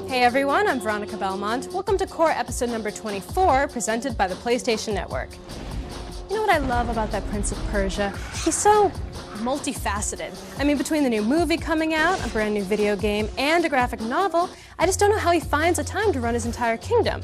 Hey everyone, I'm Veronica Belmont. Welcome to Qore episode number 24, presented by the PlayStation Network. You know what I love about that Prince of Persia? He's so multifaceted. I mean, between the new movie coming out, a brand new video game, and a graphic novel, I just don't know how he finds the time to run his entire kingdom.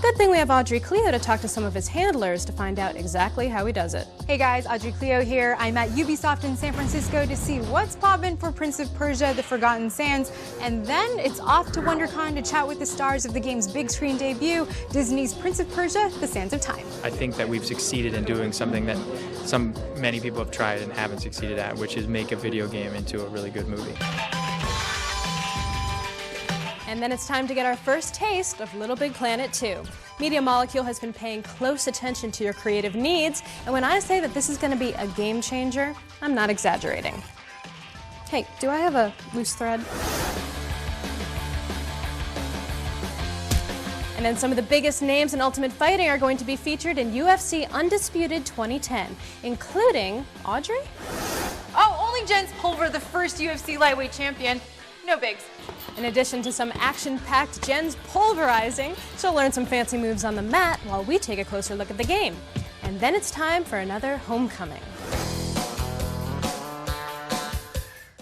Good thing we have Audrey Cleo to talk to some of his handlers to find out exactly how he does it. Hey guys, Audrey Cleo here. I'm at Ubisoft in San Francisco to see what's poppin' for Prince of Persia: The Forgotten Sands, and then it's off to WonderCon to chat with the stars of the game's big screen debut, Disney's Prince of Persia: The Sands of Time. I think that we've succeeded in doing something that many people have tried and haven't succeeded at, which is make a video game into a really good movie. And then it's time to get our first taste of Little Big Planet 2. Media Molecule has been paying close attention to your creative needs, and when I say that this is going to be a game changer, I'm not exaggerating. Hey, do I have a loose thread? And then some of the biggest names in Ultimate Fighting are going to be featured in UFC Undisputed 2010, including Audrey? Oh, only Jen's Pulver, the first UFC lightweight champion. No bigs. In addition to some action-packed Jen's pulverizing, she'll learn some fancy moves on the mat while we take a closer look at the game. And then it's time for another homecoming.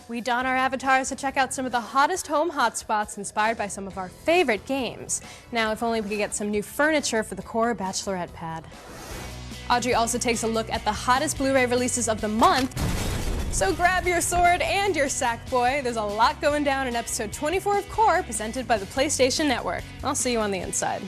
We don our avatars to check out some of the hottest home hotspots inspired by some of our favorite games. Now, if only we could get some new furniture for the Qore Bachelorette pad. Audrey also takes a look at the hottest Blu-ray releases of the month. So grab your sword and your sack boy. There's a lot going down in episode 24 of Qore, presented by the PlayStation Network. I'll see you on the inside.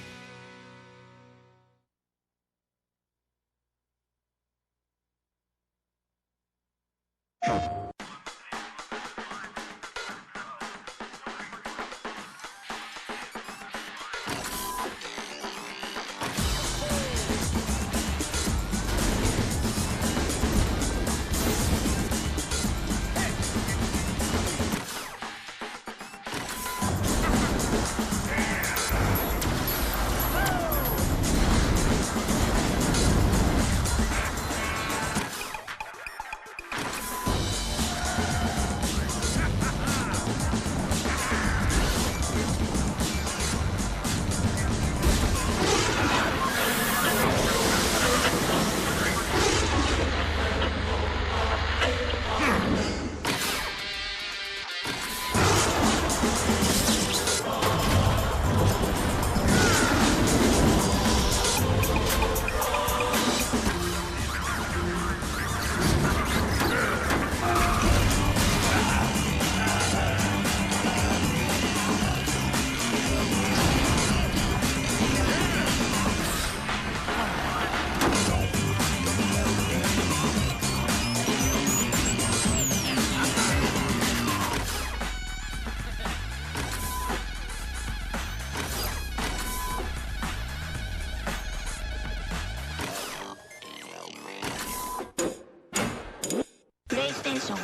PlayStation.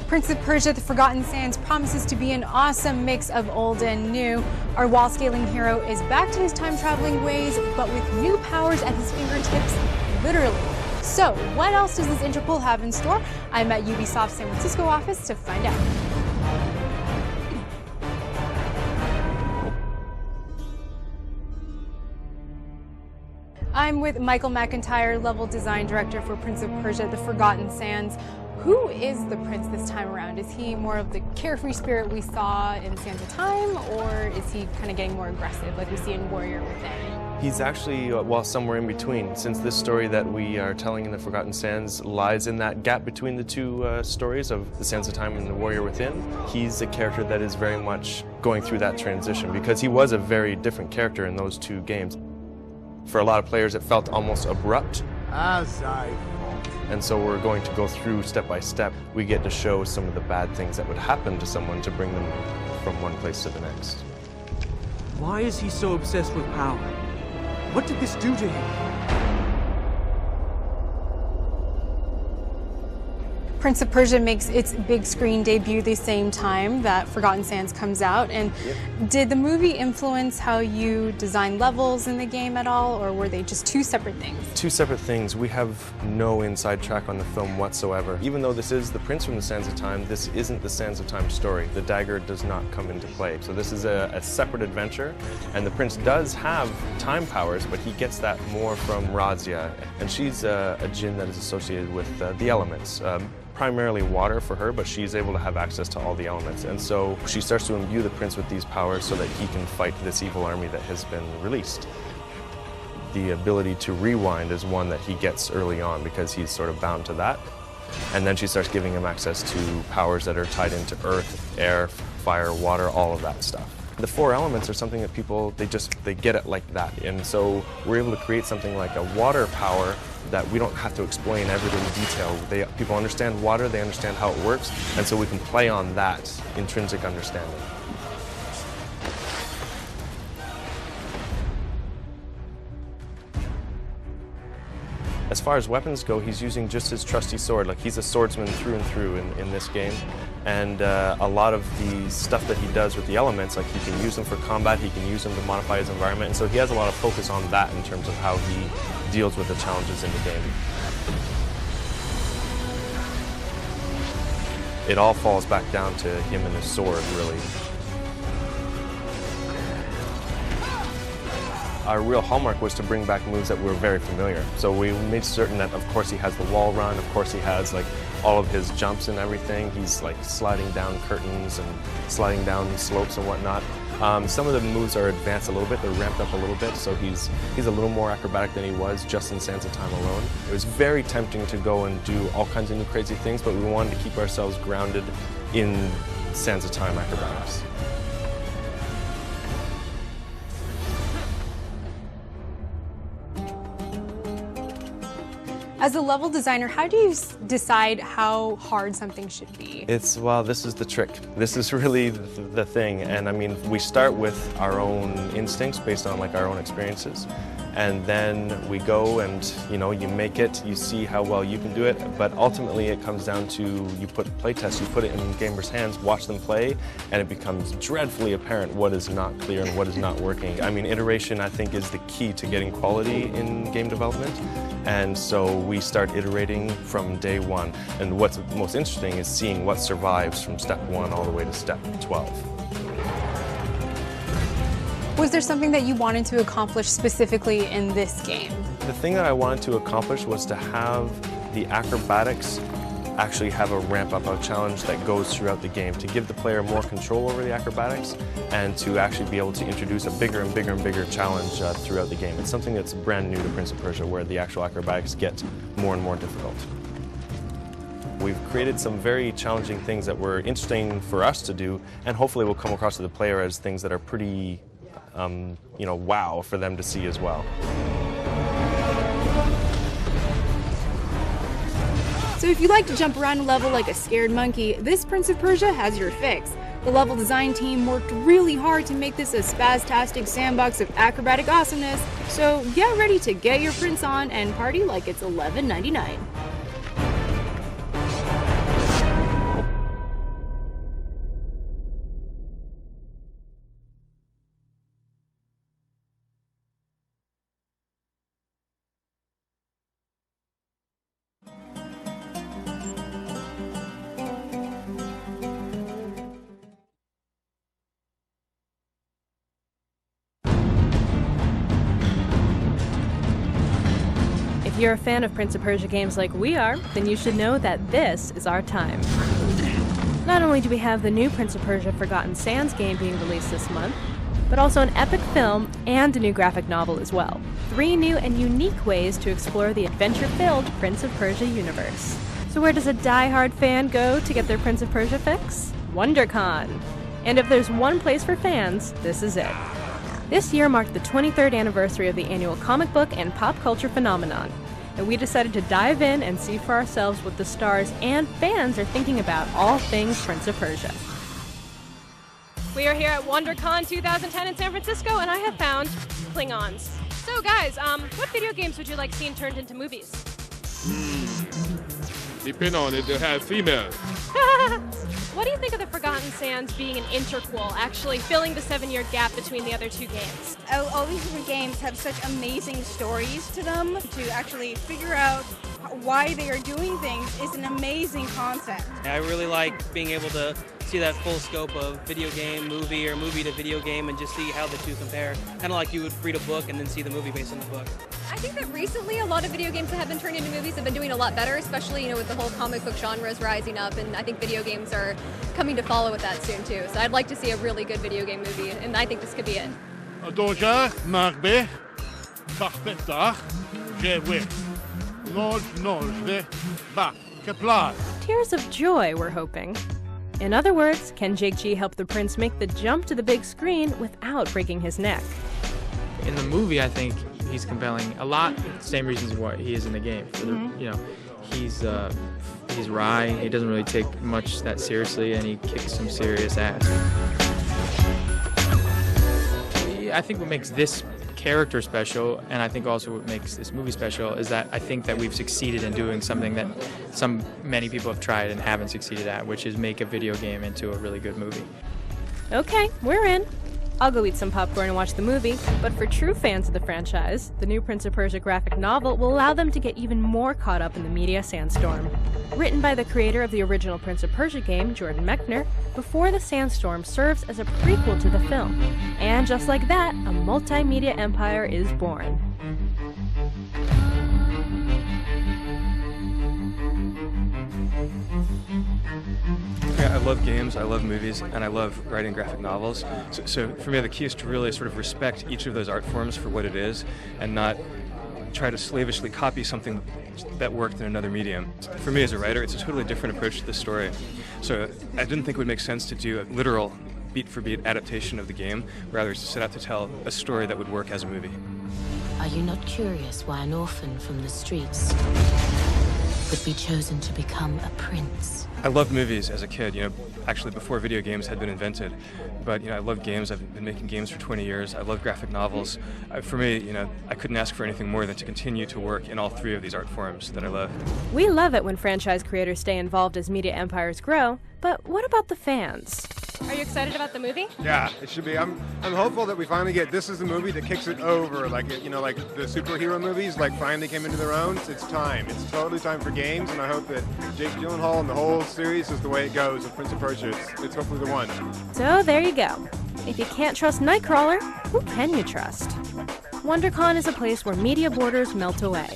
Prince of Persia: The Forgotten Sands promises to be an awesome mix of old and new. Our wall-scaling hero is back to his time-traveling ways, but with new powers at his fingertips, literally. So, what else does this Interpol have in store? I'm at Ubisoft's San Francisco office to find out. I'm with Michael McIntyre, level design director for Prince of Persia: The Forgotten Sands. Who is the prince this time around? Is he more of the carefree spirit we saw in Sands of Time, or is he kind of getting more aggressive like we see in Warrior Within? He's actually, well, somewhere in between, since this story that we are telling in The Forgotten Sands lies in that gap between the two stories of The Sands of Time and The Warrior Within. He's a character that is very much going through that transition, because he was a very different character in those two games. For a lot of players, it felt almost abrupt. As I And so we're going to go through step by step. We get to show some of the bad things that would happen to someone to bring them from one place to the next. Why is he so obsessed with power? What did this do to him? Prince of Persia makes its big screen debut the same time that Forgotten Sands comes out. And did the movie influence how you design levels in the game at all, or were they just two separate things? Two separate things. We have no inside track on the film whatsoever. Even though this is the Prince from the Sands of Time, this isn't the Sands of Time story. The dagger does not come into play. So this is a separate adventure, and the prince does have time powers, but he gets that more from Razia, and she's a djinn that is associated with the elements. Primarily water for her, but she's able to have access to all the elements. And so she starts to imbue the prince with these powers so that he can fight this evil army that has been released. The ability to rewind is one that he gets early on because he's sort of bound to that. And then she starts giving him access to powers that are tied into earth, air, fire, water, all of that stuff. The four elements are something that people, they get it like that. And so we're able to create something like a water power that we don't have to explain everything in detail. People understand water, they understand how it works, and so we can play on that intrinsic understanding. As far as weapons go, he's using just his trusty sword. Like, he's a swordsman through and through in this game. And a lot of the stuff that he does with the elements, like, he can use them for combat, he can use them to modify his environment, and so he has a lot of focus on that in terms of how he deals with the challenges in the game. It all falls back down to him and his sword, really. Our real hallmark was to bring back moves that were very familiar. So we made certain that, of course, he has the wall run, of course he has like all of his jumps and everything. He's like sliding down curtains and sliding down slopes and whatnot. Some of the moves are advanced a little bit, they're ramped up a little bit, so he's a little more acrobatic than he was just in Sands of Time alone. It was very tempting to go and do all kinds of new crazy things, but we wanted to keep ourselves grounded in Sands of Time acrobatics. As a level designer, how do you decide how hard something should be? Well, this is the trick. This is really the thing. And I mean, we start with our own instincts based on like our own experiences. And then we go and, you know, you make it, you see how well you can do it, but ultimately it comes down to you put playtests, you put it in gamers' hands, watch them play, and it becomes dreadfully apparent what is not clear and what is not working. I mean, iteration, I think, is the key to getting quality in game development, and so we start iterating from day one. And what's most interesting is seeing what survives from step 1 all the way to step 12. Was there something that you wanted to accomplish specifically in this game? The thing that I wanted to accomplish was to have the acrobatics actually have a ramp-up, a challenge that goes throughout the game, to give the player more control over the acrobatics and to actually be able to introduce a bigger and bigger and bigger challenge throughout the game. It's something that's brand new to Prince of Persia, where the actual acrobatics get more and more difficult. We've created some very challenging things that were interesting for us to do, and hopefully will come across to the player as things that are pretty you know, wow for them to see as well. So if you like to jump around a level like a scared monkey, this Prince of Persia has your fix. The level design team worked really hard to make this a spastastic sandbox of acrobatic awesomeness, so get ready to get your prince on and party like it's $11.99. you're a fan of Prince of Persia games like we are, then you should know that this is our time. Not only do we have the new Prince of Persia Forgotten Sands game being released this month, but also an epic film and a new graphic novel as well. 3 new and unique ways to explore the adventure-filled Prince of Persia universe. So where does a die-hard fan go to get their Prince of Persia fix? WonderCon. And if there's one place for fans, this is it. This year marked the 23rd anniversary of the annual comic book and pop culture phenomenon, and we decided to dive in and see for ourselves what the stars and fans are thinking about all things Prince of Persia. We are here at WonderCon 2010 in San Francisco, and I have found Klingons. So guys, what video games would you like seen turned into movies? Depend on it to have females. What do you think of the Forgotten Sands being an interquel, actually filling the 7-year gap between the other 2 games? All these different games have such amazing stories to them. To actually figure out why they are doing things is an amazing concept. I really like being able to see that full scope of video game, movie, or movie to video game, and just see how the 2 compare. Kind of like you would read a book and then see the movie based on the book. I think that recently a lot of video games that have been turned into movies have been doing a lot better, especially with the whole comic book genres rising up, and I think video games are coming to follow with that soon too. So I'd like to see a really good video game movie, and I think this could be it. Tears of joy, we're hoping. In other words, can Jake G help the prince make the jump to the big screen without breaking his neck? In the movie, I think he's compelling a lot. Same reasons why he is in the game. For the, he's wry. He doesn't really take much that seriously, and he kicks some serious ass. I think what makes this character special, and I think also what makes this movie special, is that I think that we've succeeded in doing something that many people have tried and haven't succeeded at, which is make a video game into a really good movie. Okay, we're in. I'll go eat some popcorn and watch the movie, but for true fans of the franchise, the new Prince of Persia graphic novel will allow them to get even more caught up in the media sandstorm. Written by the creator of the original Prince of Persia game, Jordan Mechner, Before the Sandstorm serves as a prequel to the film. And just like that, a multimedia empire is born. Yeah, I love games, I love movies, and I love writing graphic novels. So for me, the key is to really sort of respect each of those art forms for what it is, and not try to slavishly copy something that worked in another medium. For me as a writer, it's a totally different approach to the story. So I didn't think it would make sense to do a literal beat-for-beat adaptation of the game, rather to set out to tell a story that would work as a movie. Are you not curious why an orphan from the streets would be chosen to become a prince? I loved movies as a kid, actually before video games had been invented. But, I love games. I've been making games for 20 years. I love graphic novels. For me, I couldn't ask for anything more than to continue to work in all 3 of these art forms that I love. We love it when franchise creators stay involved as media empires grow, but what about the fans? Are you excited about the movie? Yeah, it should be. I'm hopeful that we finally get, this is the movie that kicks it over, like the superhero movies, finally came into their own. It's time. It's totally time for games, and I hope that Jake Gyllenhaal and the whole series is the way it goes with Prince of Persia. It's hopefully the one. So there you go. If you can't trust Nightcrawler, who can you trust? WonderCon is a place where media borders melt away.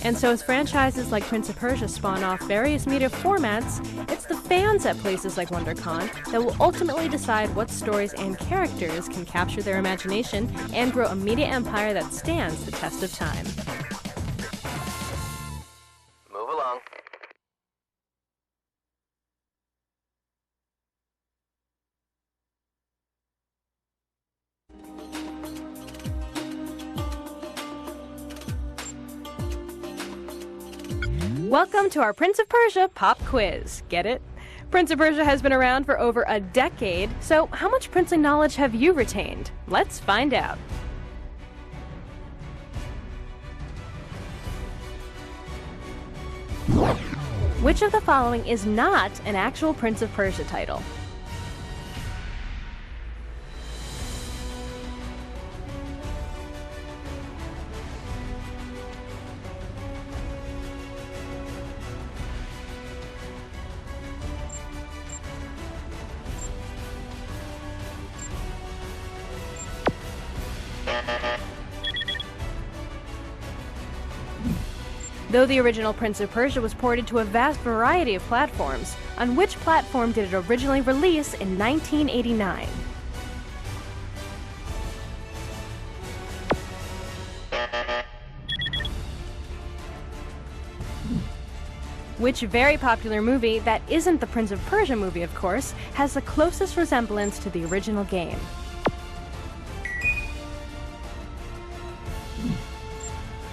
And so as franchises like Prince of Persia spawn off various media formats, it's the fans at places like WonderCon that will ultimately decide what stories and characters can capture their imagination and grow a media empire that stands the test of time. Move along. Welcome to our Prince of Persia pop quiz. Get it? Prince of Persia has been around for over a decade, so how much princely knowledge have you retained? Let's find out. Which of the following is not an actual Prince of Persia title? Though the original Prince of Persia was ported to a vast variety of platforms, on which platform did it originally release in 1989? Which very popular movie that isn't the Prince of Persia movie, of course, has the closest resemblance to the original game?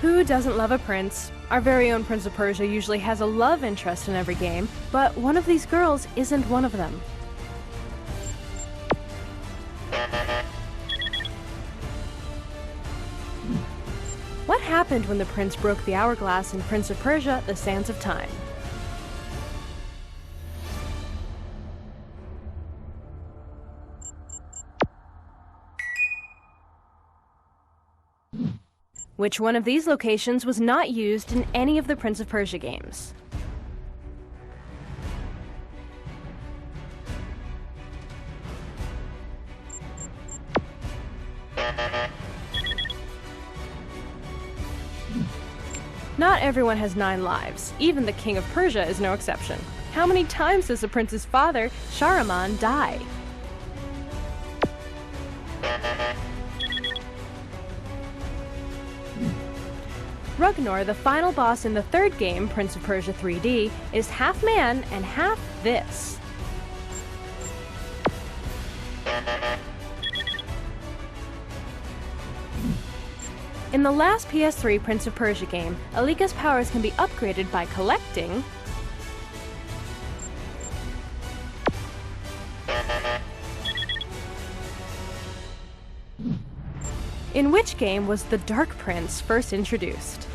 Who doesn't love a prince? Our very own Prince of Persia usually has a love interest in every game, but one of these girls isn't one of them. What happened when the prince broke the hourglass in Prince of Persia: The Sands of Time? Which one of these locations was not used in any of the Prince of Persia games? Not everyone has 9 lives. Even the King of Persia is no exception. How many times does the prince's father, Shahraman, die? Ragnar, the final boss in the third game, Prince of Persia 3D, is half man and half this. In the last PS3 Prince of Persia game, Alika's powers can be upgraded by collecting In which game was the Dark Prince first introduced?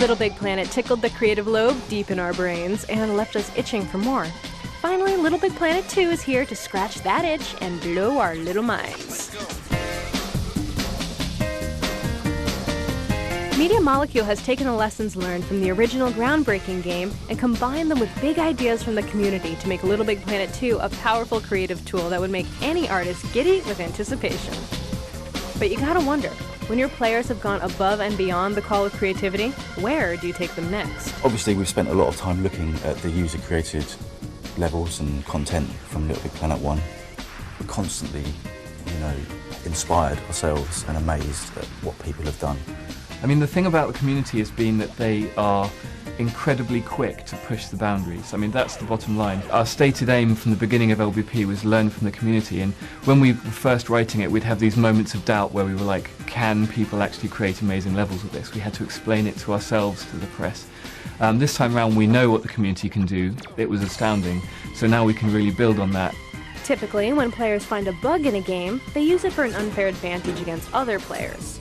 Little Big Planet tickled the creative lobe deep in our brains and left us itching for more. Finally, Little Big Planet 2 is here to scratch that itch and blow our little minds. Media Molecule has taken the lessons learned from the original groundbreaking game and combined them with big ideas from the community to make Little Big Planet 2 a powerful creative tool that would make any artist giddy with anticipation. But you gotta wonder, when your players have gone above and beyond the call of creativity, where do you take them next? Obviously, we've spent a lot of time looking at the user-created levels and content from Little Big Planet 1. We're constantly, inspired ourselves and amazed at what people have done. I mean, the thing about the community has been that they are incredibly quick to push the boundaries. I mean, that's the bottom line. Our stated aim from the beginning of LBP was learn from the community, and when we were first writing it, we'd have these moments of doubt where we were like, can people actually create amazing levels with this? We had to explain it to ourselves, to the press. This time around, we know what the community can do. It was astounding, so now we can really build on that. Typically, when players find a bug in a game, they use it for an unfair advantage against other players.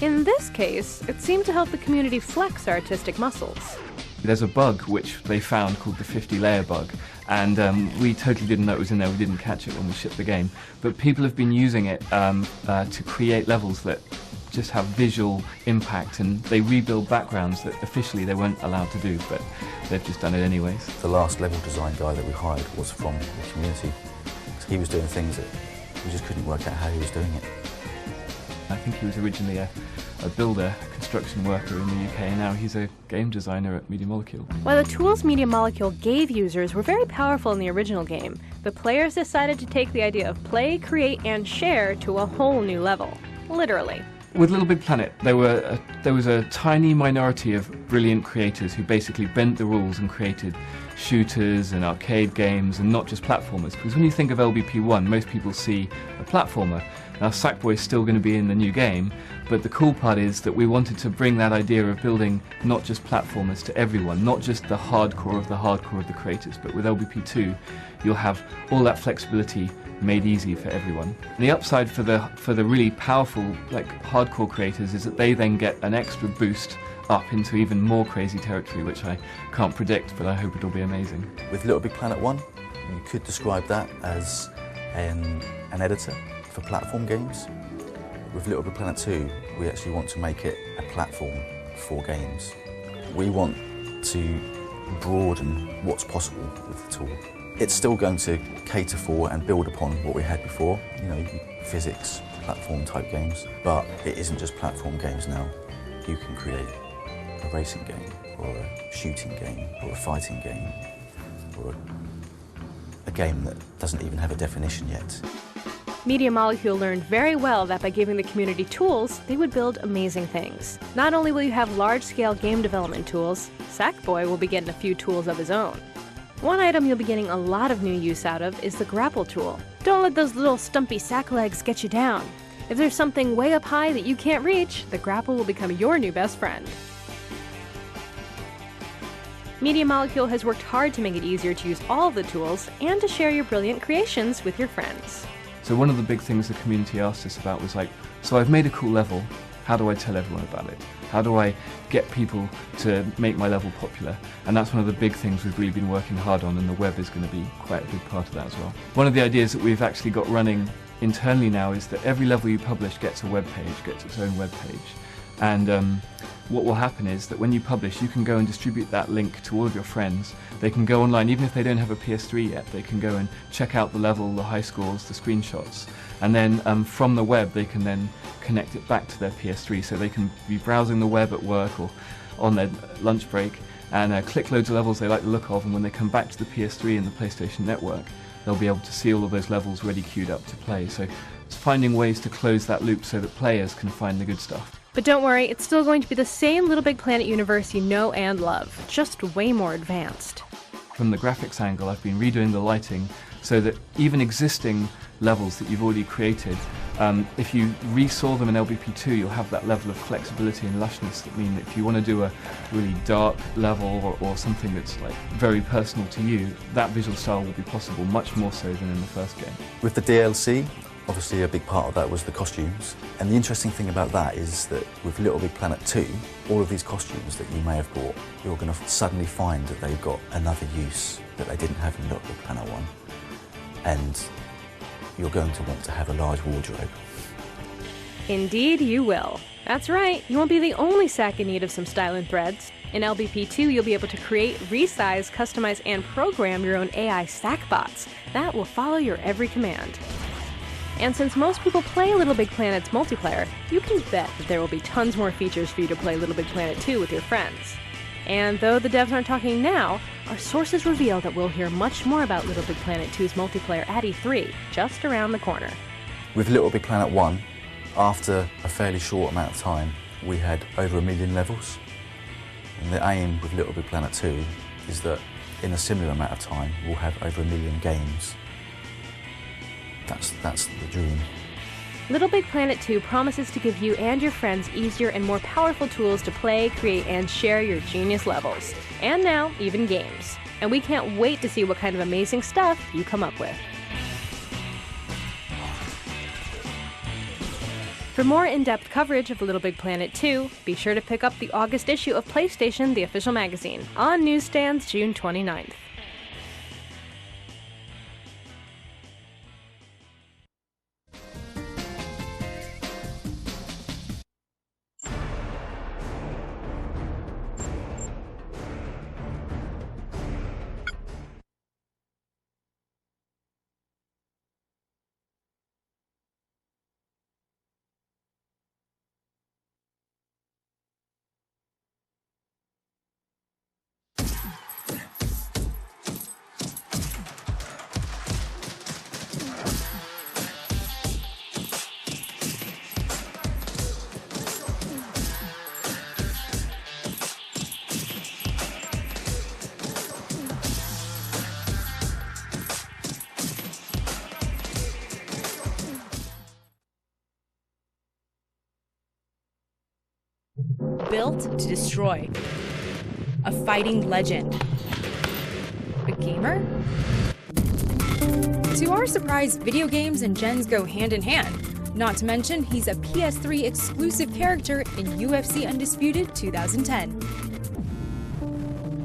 In this case, it seemed to help the community flex artistic muscles. There's a bug which they found called the 50-layer bug, and we totally didn't know it was in there. We didn't catch it when we shipped the game. But people have been using it to create levels that just have visual impact, and they rebuild backgrounds that officially they weren't allowed to do, but they've just done it anyways. The last level design guy that we hired was from the community. So he was doing things that we just couldn't work out how he was doing it. I think he was originally a builder, a construction worker in the UK, and now he's a game designer at Media Molecule. While the tools Media Molecule gave users were very powerful in the original game, the players decided to take the idea of play, create, and share to a whole new level. Literally. With Little Big Planet, there was a tiny minority of brilliant creators who basically bent the rules and created shooters and arcade games and not just platformers. Because when you think of LBP1, most people see a platformer. Now, Sackboy is still going to be in the new game, but the cool part is that we wanted to bring that idea of building not just platformers to everyone, not just the hardcore of the creators, but with LBP2, you'll have all that flexibility made easy for everyone. And the upside for the really powerful, hardcore creators is that they then get an extra boost up into even more crazy territory, which I can't predict, but I hope it'll be amazing. With Little Big Planet 1, you could describe that as an editor for platform games. With Little Big Planet 2, we actually want to make it a platform for games. We want to broaden what's possible with the tool. It's still going to cater for and build upon what we had before, physics, platform type games, but it isn't just platform games now. You can create a racing game, or a shooting game, or a fighting game, or a game that doesn't even have a definition yet. Media Molecule learned very well that by giving the community tools, they would build amazing things. Not only will you have large-scale game development tools, Sackboy will be getting a few tools of his own. One item you'll be getting a lot of new use out of is the grapple tool. Don't let those little stumpy sack legs get you down. If there's something way up high that you can't reach, the grapple will become your new best friend. Media Molecule has worked hard to make it easier to use all of the tools and to share your brilliant creations with your friends. So one of the big things the community asked us about was so I've made a cool level, how do I tell everyone about it? How do I get people to make my level popular? And that's one of the big things we've really been working hard on, and the web is going to be quite a big part of that as well. One of the ideas that we've actually got running internally now is that every level you publish gets a web page, gets its own web page. And what will happen is that when you publish, you can go and distribute that link to all of your friends. They can go online, even if they don't have a PS3 yet, they can go and check out the level, the high scores, the screenshots. And then from the web, they can then connect it back to their PS3, so they can be browsing the web at work or on their lunch break and click loads of levels they like the look of, and when they come back to the PS3 and the PlayStation network, they'll be able to see all of those levels ready queued up to play. So it's finding ways to close that loop so that players can find the good stuff. But don't worry, it's still going to be the same Little Big Planet universe you know and love, just way more advanced. From the graphics angle, I've been redoing the lighting so that even existing levels that you've already created, if you resaw them in LBP2, you'll have that level of flexibility and lushness that mean that if you want to do a really dark level or something that's very personal to you, that visual style will be possible much more so than in the first game. With the DLC, Obviously a big part of that was the costumes. And the interesting thing about that is that with Little Big Planet 2, all of these costumes that you may have bought, you're going to suddenly find that they've got another use that they didn't have in Little Big Planet 1. And you're going to want to have a large wardrobe. Indeed you will. That's right, you won't be the only sack in need of some style and threads. In LBP2, you'll be able to create, resize, customize, and program your own AI sack bots that will follow your every command. And since most people play Little Big Planet's multiplayer, you can bet that there will be tons more features for you to play Little Big Planet 2 with your friends. And though the devs aren't talking now, our sources reveal that we'll hear much more about Little Big Planet 2's multiplayer at E3, just around the corner. With Little Big Planet 1, after a fairly short amount of time, we had over 1 million levels. And the aim with Little Big Planet 2 is that in a similar amount of time, we'll have over 1 million games. That's the dream. Little Big Planet 2 promises to give you and your friends easier and more powerful tools to play, create, and share your genius levels. And now, even games. And we can't wait to see what kind of amazing stuff you come up with. For more in-depth coverage of Little Big Planet 2, be sure to pick up the August issue of PlayStation, the official magazine, on newsstands June 29th. Built to destroy. A fighting legend. A gamer? To our surprise, video games and gens go hand in hand. Not to mention, he's a PS3 exclusive character in UFC Undisputed 2010.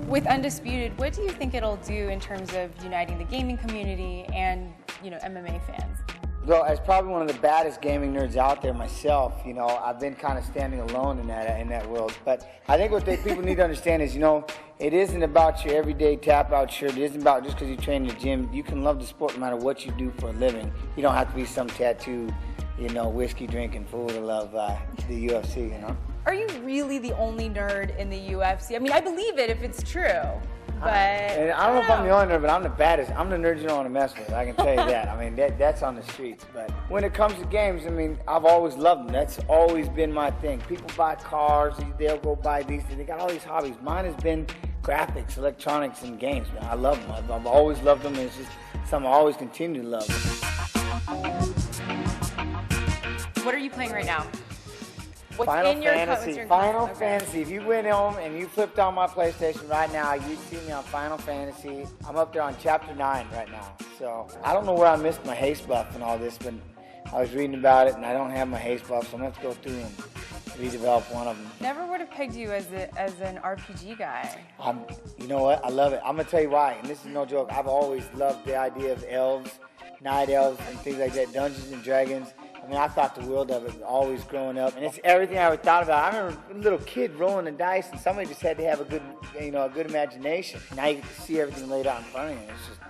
With Undisputed, what do you think it'll do in terms of uniting the gaming community and, MMA fans? Well, as probably one of the baddest gaming nerds out there myself, I've been kind of standing alone in that world. But I think what people need to understand is, it isn't about your everyday tap-out shirt. It isn't about just because you train in the gym. You can love the sport no matter what you do for a living. You don't have to be some tattooed, whiskey-drinking fool to love the UFC, Are you really the only nerd in the UFC? I mean, I believe it if it's true. But I don't know if I'm the only nerd, but I'm the baddest. I'm the nerd you don't want to mess with. I can tell you that. I mean, that's on the streets. But when it comes to games, I've always loved them. That's always been my thing. People buy cars. They'll go buy these. They got all these hobbies. Mine has been graphics, electronics, and games. Man, I love them. I've always loved them, and it's just something I always continue to love. What are you playing right now? What's Final in your Fantasy. Final Fantasy. If you went home and you flipped on my PlayStation right now, you'd see me on Final Fantasy. I'm up there on Chapter 9 right now. So I don't know where I missed my haste buff and all this, but I was reading about it, and I don't have my haste buff, so I'm going to have to go through and redevelop one of them. Never would have pegged you as an RPG guy. You know what? I love it. I'm going to tell you why, and this is no joke. I've always loved the idea of elves, night elves, and things like that, Dungeons and Dragons. I thought the world of it always growing up, and it's everything I ever thought about. I remember a little kid rolling the dice, and somebody just had to have a good, a good imagination. Now you get to see everything laid out in front of you. It's just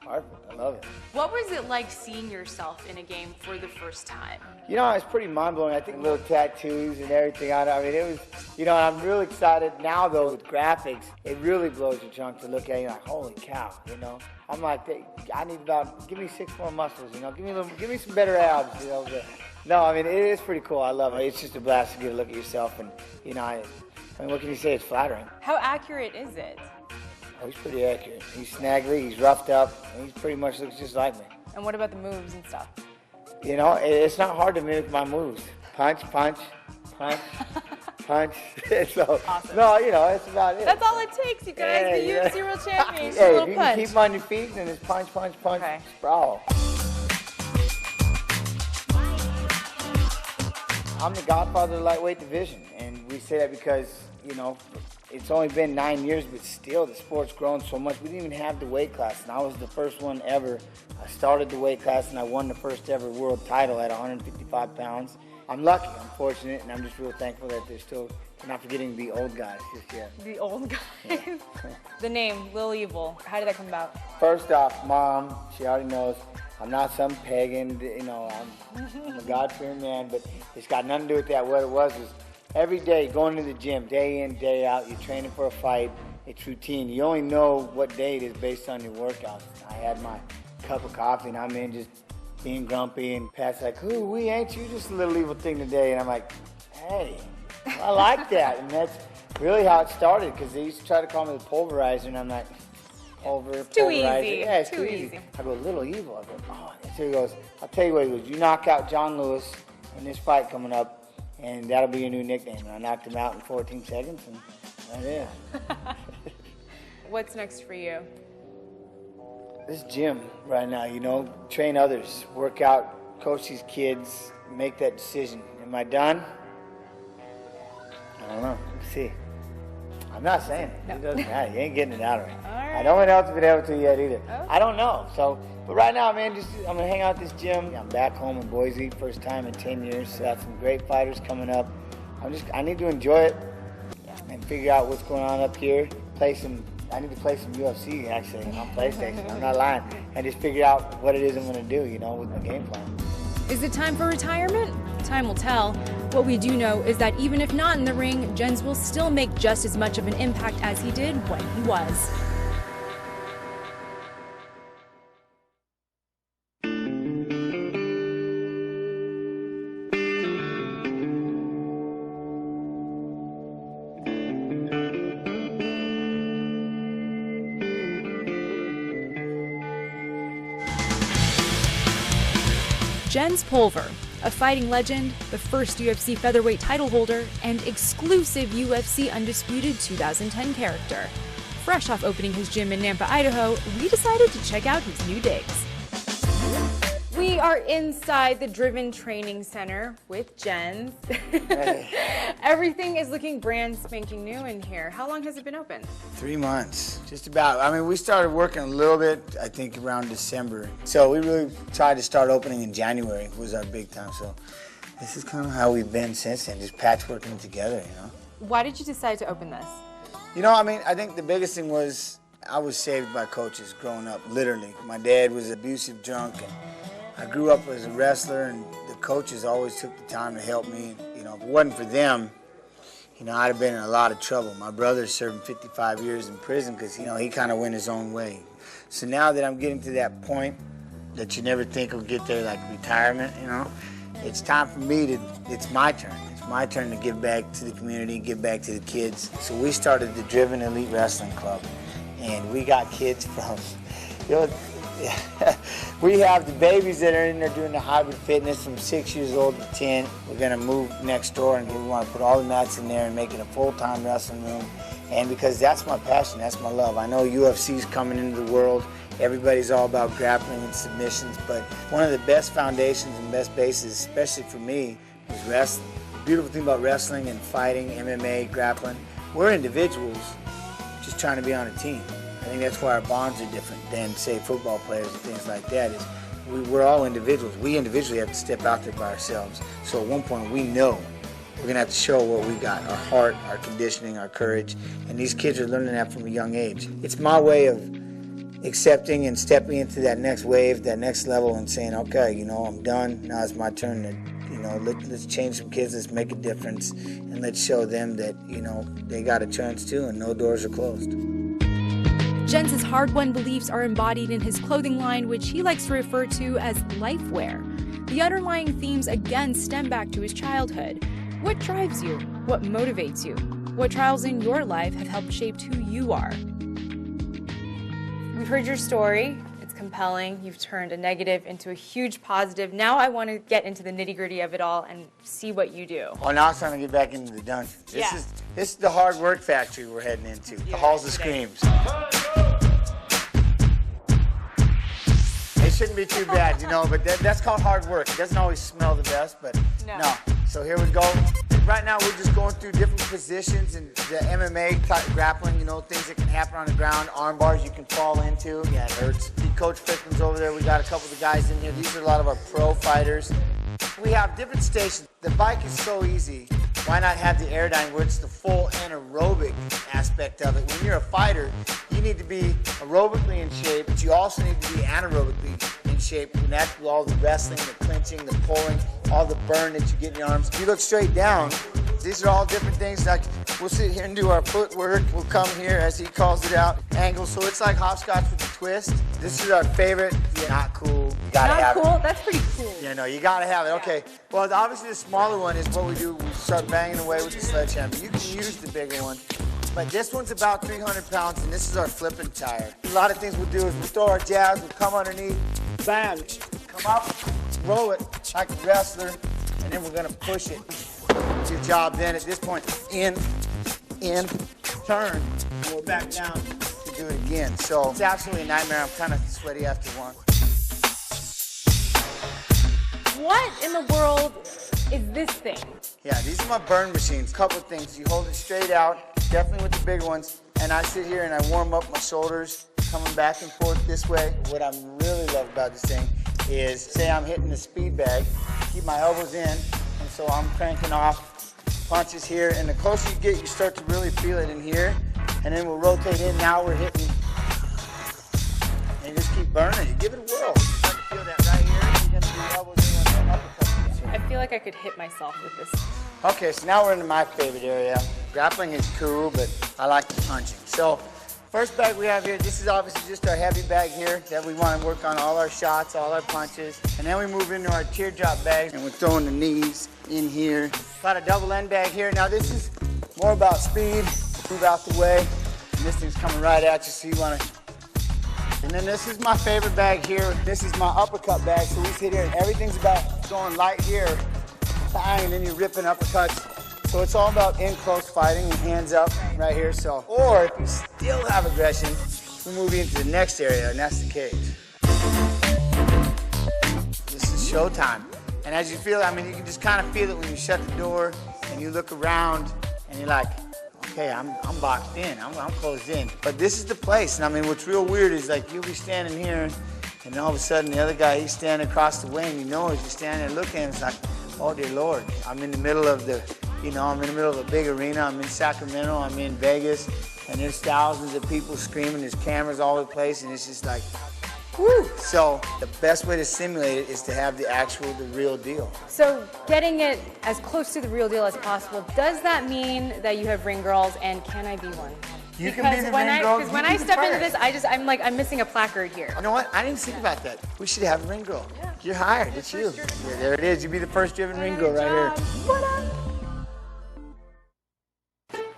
perfect. I love it. What was it like seeing yourself in a game for the first time? It's pretty mind-blowing. I think little tattoos and everything on it. I mean, it was, and I'm really excited now, though, with graphics. It really blows your chunk to look at. You're like, holy cow, I'm like, I need give me 6 more muscles, give me some better abs, But, no, it is pretty cool. I love it. It's just a blast to get a look at yourself, and, what can you say? It's flattering. How accurate is it? Oh, he's pretty accurate. He's snaggly, he's roughed up, and he pretty much looks just like me. And what about the moves and stuff? It's not hard to mimic my moves. Punch, punch, punch, punch. So, awesome. No, it's about it. That's all it takes, you guys. The UFC World Champions. Hey, if you can keep them on your feet, then it's punch, punch, punch, sprawl. I'm the godfather of the lightweight division, and we say that because, you know, it's only been 9 years, but still the sport's grown so much. We didn't even have the weight class, and I was the first one ever. I started the weight class, and I won the first ever world title at 155 pounds. I'm lucky, I'm fortunate, and I'm just real thankful that they're not forgetting the old guys just yet. The old guys. The name, Lil Evil, how did that come about? First off, Mom, she already knows I'm not some pagan, you know, I'm a God-fearing man, but it's got nothing to do with that. What it was every day going to the gym, day in, day out, you're training for a fight, it's routine. You only know what day it is based on your workouts. I had my cup of coffee and I'm in just being grumpy, and Pat's like, "Ooh, we ain't you just a little evil thing today?" And I'm like, "Hey, I like that." And that's really how it started, because they used to try to call me the pulverizer, and I'm like, Too easy. Yeah, it's too easy. I go, "Little evil." I go, "Oh." And so he goes, "I'll tell you what," he goes, "you knock out John Lewis in this fight coming up, and that'll be your new nickname." And I knocked him out in 14 seconds, and that is. What's next for you? This gym right now, you know, train others, work out, coach these kids, make that decision. Am I done? I don't know. Let's see. I'm not saying it. It doesn't matter. You ain't getting it out of me. Right. I don't want else to be able to yet either. Okay. I don't know. So, but right now, man, I'm gonna hang out at this gym. I'm back home in Boise, first time in 10 years. So got some great fighters coming up. I need to enjoy it and figure out what's going on up here. I need to play some UFC actually on PlayStation. I'm not lying. And just figure out what it is I'm going to do, you know, with my game plan. Is it time for retirement? Time will tell. What we do know is that even if not in the ring, Jens will still make just as much of an impact as he did when he was. Jens Pulver, a fighting legend, the first UFC featherweight title holder, and exclusive UFC Undisputed 2010 character. Fresh off opening his gym in Nampa, Idaho, we decided to check out his new digs. We are inside the Driven Training Center with Jens. Everything is looking brand spanking new in here. How long has it been open? 3 months, just about. I mean, we started working a little bit, I think around December. So we really tried to start opening in January, was our big time. So this is kind of how we've been since then, just patchworking together, you know. Why did you decide to open this? You know, I mean, I think the biggest thing was I was saved by coaches growing up, literally. My dad was an abusive drunk, and I grew up as a wrestler, and the coaches always took the time to help me. You know, if it wasn't for them, you know, I'd have been in a lot of trouble. My brother's serving 55 years in prison because, you know, he kind of went his own way. So now that I'm getting to that point that you never think will get there, like retirement, you know, it's time for me it's my turn. It's my turn to give back to the community, give back to the kids. So we started the Driven Elite Wrestling Club, and we got kids from, you know, we have the babies that are in there doing the hybrid fitness from 6 years old to 10. We're going to move next door, and we want to put all the mats in there and make it a full-time wrestling room. And because that's my passion, that's my love. I know UFC's coming into the world. Everybody's all about grappling and submissions, but one of the best foundations and best bases, especially for me, is wrestling. The beautiful thing about wrestling and fighting, MMA, grappling, we're individuals just trying to be on a team. I think that's why our bonds are different than, say, football players and things like that. We're all individuals. We individually have to step out there by ourselves. So at one point, we know we're going to have to show what we got, our heart, our conditioning, our courage. And these kids are learning that from a young age. It's my way of accepting and stepping into that next wave, that next level, and saying, okay, you know, I'm done. Now it's my turn to, you know, let's change some kids, let's make a difference, and let's show them that, you know, they got a chance too, and no doors are closed. Jens's hard-won beliefs are embodied in his clothing line, which he likes to refer to as lifewear. The underlying themes again stem back to his childhood. What drives you? What motivates you? What trials in your life have helped shape who you are? We've heard your story. It's compelling. You've turned a negative into a huge positive. Now I want to get into the nitty-gritty of it all and see what you do. Oh, now it's time to get back into the dungeon. This is the hard work factory we're heading into. The halls of screams. It shouldn't be too bad, you know, but that's called hard work. It doesn't always smell the best, but no So here we go. Right now we're just going through different positions and the MMA type grappling, you know, things that can happen on the ground, arm bars you can fall into. Yeah, it hurts. See Coach Fickman's over there. We got a couple of the guys in here. These are a lot of our pro fighters. We have different stations. The bike is so easy. Why not have the aerodyne where it's the full anaerobic aspect of it? When you're a fighter, you need to be aerobically in shape, but you also need to be anaerobically in shape. And that's with all the wrestling, the clinching, the pulling, all the burn that you get in your arms. If you look straight down, these are all different things. Like we'll sit here and do our footwork. We'll come here, as he calls it out, angle. So it's like hopscotch with a twist. This is our favorite. Yeah, not cool. You gotta have cool? it. That's pretty cool. Yeah, no, you gotta have it. Okay. Well, obviously the smaller one is what we do. We start banging away with the sledgehammer. You can use the bigger one. But this one's about 300 pounds, and this is our flipping tire. A lot of things we'll do is we'll throw our jabs, we'll come underneath, bam, come up, roll it like a wrestler, and then we're gonna push it. It's your job then at this point, in, turn, and we're back down to do it again. So it's absolutely a nightmare. I'm kind of sweaty after one. What in the world is this thing? Yeah, these are my burn machines. Couple of things. You hold it straight out, definitely with the bigger ones, and I sit here and I warm up my shoulders, coming back and forth this way. What I really love about this thing is, say I'm hitting the speed bag, keep my elbows in, and so I'm cranking off punches here, and the closer you get, you start to really feel it in here, and then we'll rotate in. Now we're hitting, and you just keep burning. You give it a whirl. You start to feel that right here. You're gonna do elbows in on the uppercut. I feel like I could hit myself with this. Okay, so now we're into my favorite area. Grappling is cool, but I like the punching. So, first bag we have here, this is obviously just our heavy bag here that we want to work on all our shots, all our punches. And then we move into our teardrop bags, and we're throwing the knees in here. Got a double end bag here. Now this is more about speed. Move out the way. And this thing's coming right at you, so you want to... And then this is my favorite bag here. This is my uppercut bag, so we sit here and everything's about going light here, bang, and then you're ripping uppercuts. So it's all about in close fighting and hands up right here. So, or if you still have aggression, we move into the next area, and that's the cage. This is showtime. And as you feel it, I mean, you can just kind of feel it when you shut the door and you look around and you're like, okay, I'm boxed in, I'm closed in. But this is the place, and I mean, what's real weird is like you'll be standing here, and then all of a sudden the other guy, he's standing across the way, and you know as you're standing there looking, it's like, oh dear Lord, I'm in the middle of the, you know, I'm in the middle of a big arena, I'm in Sacramento, I'm in Vegas, and there's thousands of people screaming, there's cameras all over the place, and it's just like, woo! So the best way to simulate it is to have the real deal. So getting it as close to the real deal as possible, does that mean that you have ring girls, and can I be one? You can be the ring girl. Because when I step into this, I'm missing a placard here. You know what? I didn't think about that. We should have a ring girl. Yeah. You're hired. It's you. Yeah, there it is. You be the first driven ring girl right here.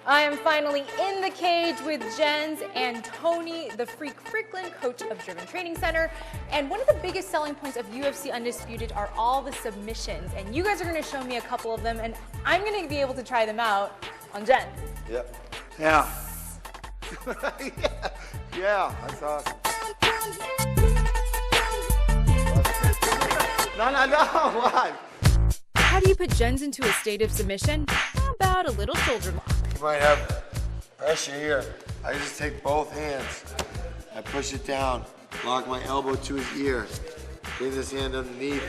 I am finally in the cage with Jens and Tony, the Freak Fricklin, coach of Driven Training Center. And one of the biggest selling points of UFC Undisputed are all the submissions. And you guys are going to show me a couple of them, and I'm going to be able to try them out on Jens. Yep. Yeah. Yeah, that's awesome. No, what? How do you put Jens into a state of submission? How about a little shoulder lock? You might have pressure here. I just take both hands. I push it down, lock my elbow to his ear, bring this hand underneath,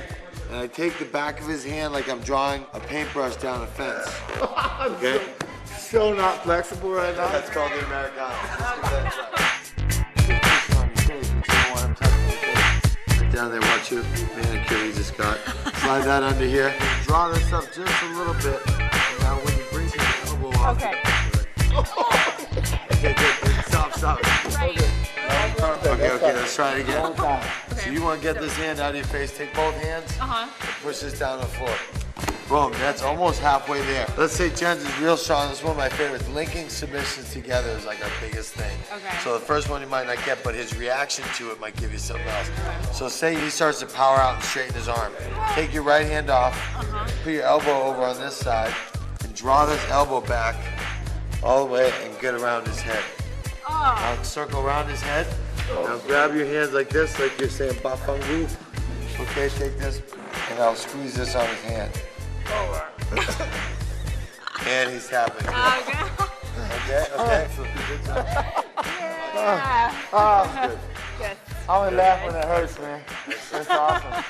and I take the back of his hand like I'm drawing a paintbrush down a fence. Okay? So not flexible right now. That's called the Americano. Let's give that a try. On your face, but you don't want him touching your face. Right down there, watch your manicure he just got. Slide that under here. Draw this up just a little bit. And now when you bring your elbow off. Okay. Okay, good. Stop. Right. Okay, let's try it again. So you want to get this hand out of your face, take both hands, and push this down on the floor. Boom, that's almost halfway there. Let's say Jens is real strong. This is one of my favorites. Linking submissions together is like our biggest thing. Okay. So the first one you might not get, but his reaction to it might give you something else. So say he starts to power out and straighten his arm. Take your right hand off, put your elbow over on this side, and draw this elbow back all the way and get around his head. Now circle around his head. Now grab your hands like this, like you're saying bafangu. Okay, take this, and I'll squeeze this on his hand. And he's tapping. Okay. Good job. Oh, good. I'm gonna laugh when it hurts, man. That's awesome.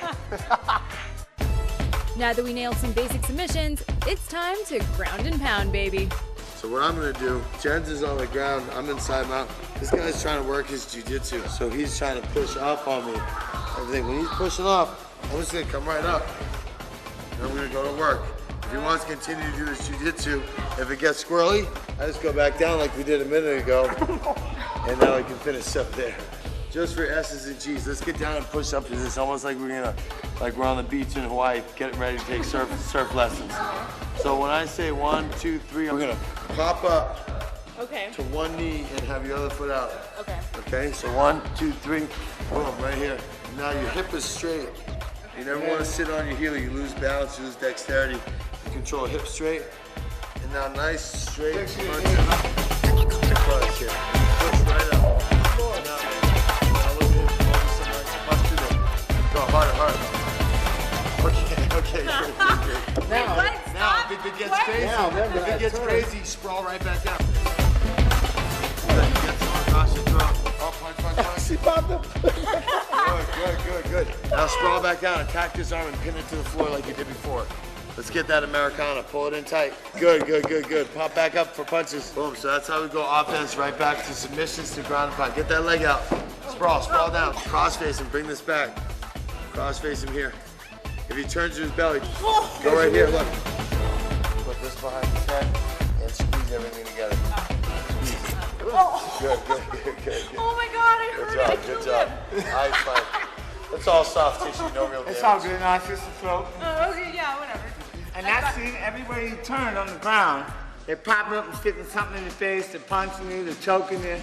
Now that we nailed some basic submissions, it's time to ground and pound, baby. So what I'm gonna do, Jens is on the ground, I'm inside mount. This guy's trying to work his jiu-jitsu, so he's trying to push up on me. Everything. When he's pushing up, I'm just gonna come right up. And I'm gonna go to work. If he wants to continue to do this jiu-jitsu, if it gets squirrely, I just go back down like we did a minute ago. And now I can finish up there. Just for S's and G's, let's get down and push up to this. Almost like we're on the beach in Hawaii, getting ready to take surf lessons. So when I say 1, 2, 3, we're gonna pop up to one knee and have your other foot out. Okay, so 1, 2, 3, boom, right here. Now your hip is straight. You never want to sit on your heel, you lose balance, you lose dexterity. You control hip straight. And now nice, straight punch here. Push right up. Go harder. Okay. Now, if it gets crazy, sprawl right back down. Get some across your throat. Oh, punch. She popped up. Good. Now sprawl back down, attack this arm and pin it to the floor like you did before. Let's get that Americana, pull it in tight. Good. Pop back up for punches. Boom, so that's how we go offense, right back to submissions to ground and pound. Get that leg out. Sprawl down. Cross face him, bring this back. Cross face him here. If he turns to his belly, go right here, look. Put this behind his head and squeeze everything together. Good. Oh my God, I heard it. Good job. Eyes fine. It's all soft tissue, no real damage. It's all good. No, it's just the throat. Oh, okay, yeah, whatever. And that's it. Everywhere you turn on the ground, they're popping up and sticking something in your face, they're punching you, they're choking you.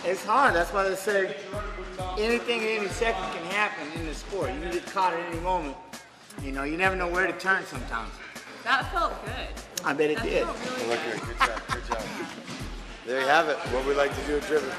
It's hard. That's why they say anything at any second can happen in the sport. You can get caught at any moment. You know, you never know where to turn sometimes. That felt good. I bet it did. Really look here. Good job. There you have it. What we like to do at Driven.